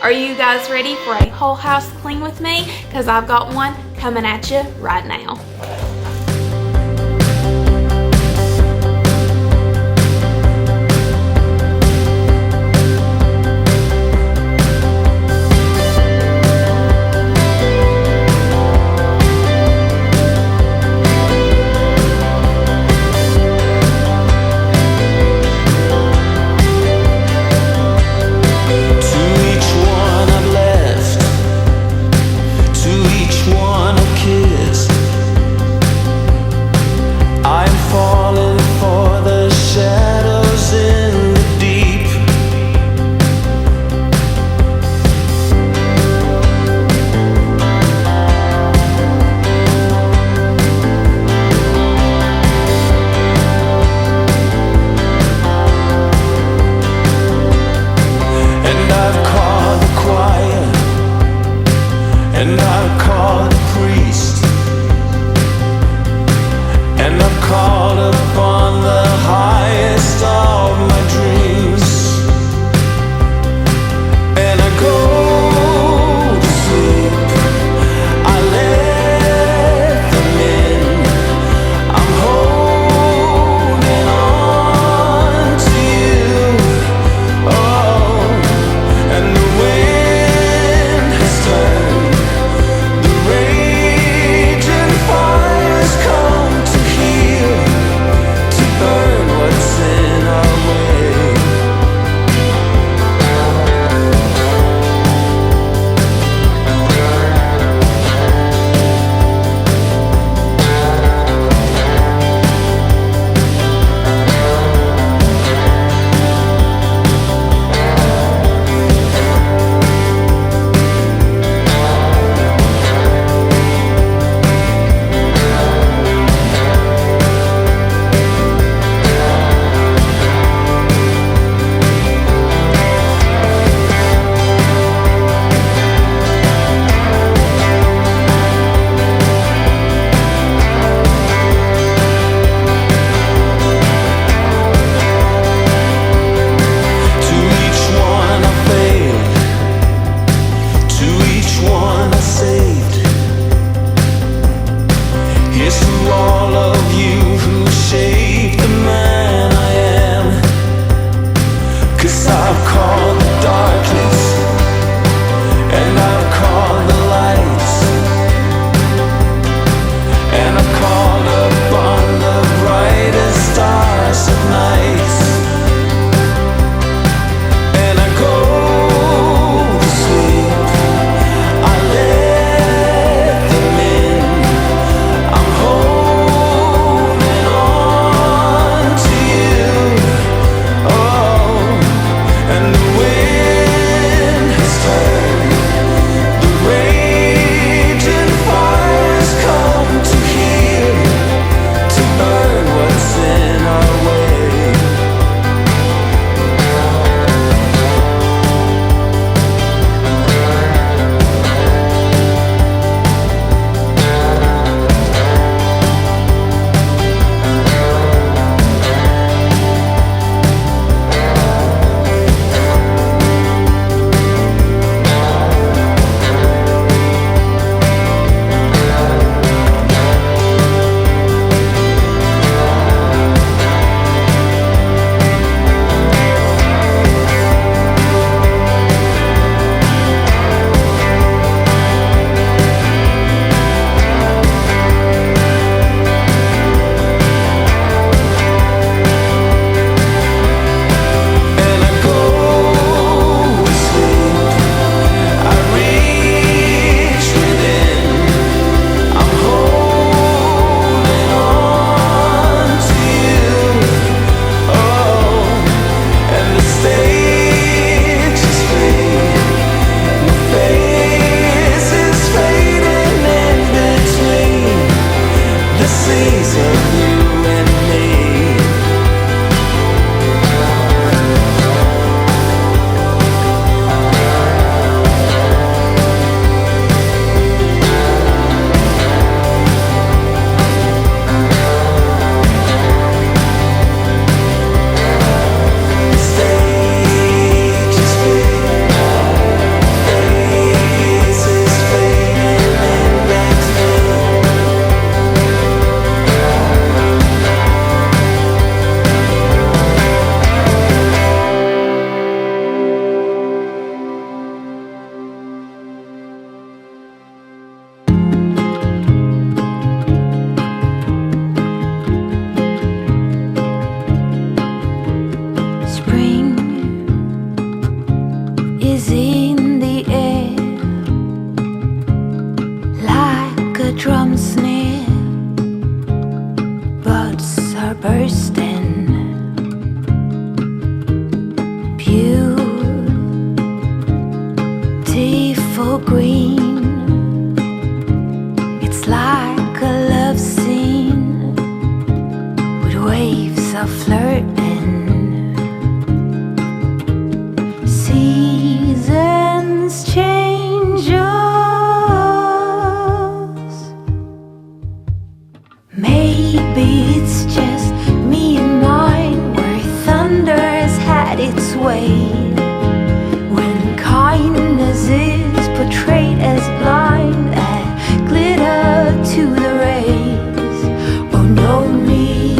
Are you guys ready for a whole house clean with me? Because I've got one coming at you right now. And I've called a priest, and I've called upon the highest of my dreams, and I go to sleep, I let them in, I'm holding on to you, oh, and the wind has turned. And the is in the air like a drum snare. Buds are bursting, beautiful green. It's like a love scene with waves of flirting. Seasons change us. Maybe it's just me and mine, where thunder has had its way. When kindness is portrayed as blind and glitter to the rays. Oh, no need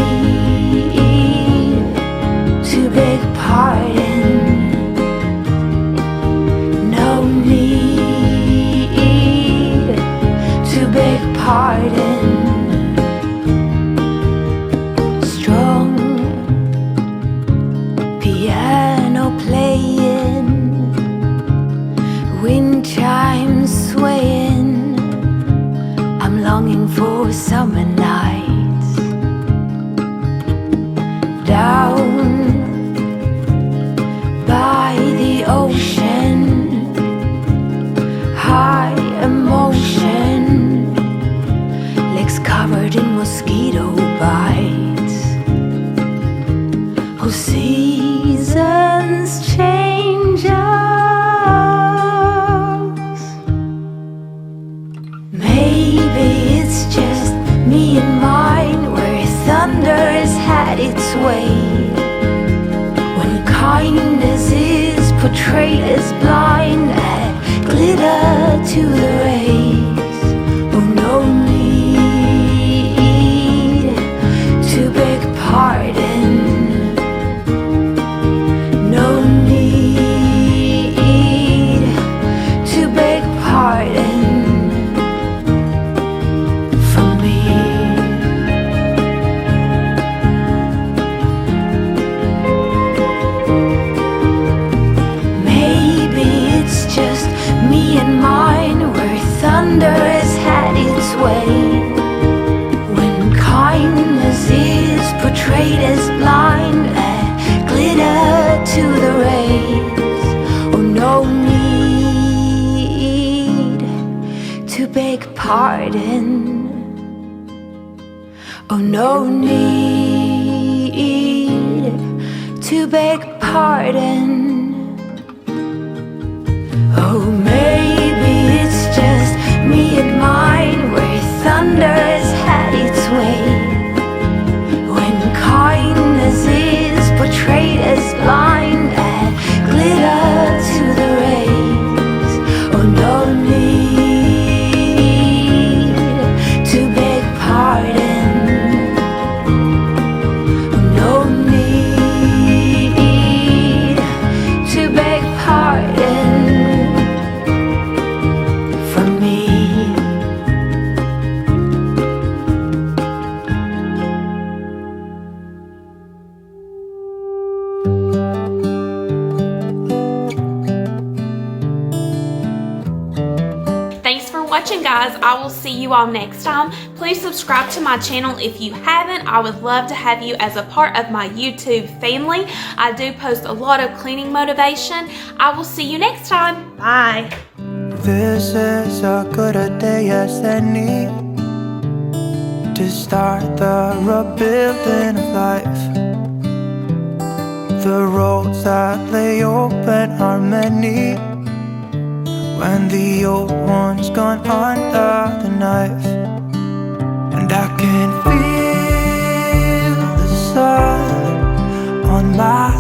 to beg pardon. No need to beg pardon. Strong piano playing, wind chimes swaying. I'm longing for summer nights down by the ocean. High emotion, legs covered in mosquito bites. Oh, seasons change us. Maybe it's just me and mine, where thunder has had its way. When kindness is portrayed as blind and glitter to the rays. Oh, no need to beg pardon. No need to beg pardon from me. Maybe it's just me and mine, where thunder has had its way. When kindness is portrayed as blind and glitter to the rays. Oh, no need to beg pardon. Oh, no need to beg pardon. Oh, maybe it's just me and mine, where thunder has had its way. When kindness is portrayed as blind and glitter to the rays. Oh, no need to beg pardon. Oh, no need to beg pardon from me. Thanks for watching, guys. I will see you all next time. Please subscribe to my channel if you haven't. I would love to have you as a part of my YouTube family. I do post a lot of cleaning motivation. I will see you next time. Bye. This is as good a day as any to start the rebuilding of life. The roads that lay open are many when the old one's gone under the knife. And I can feel the sun on my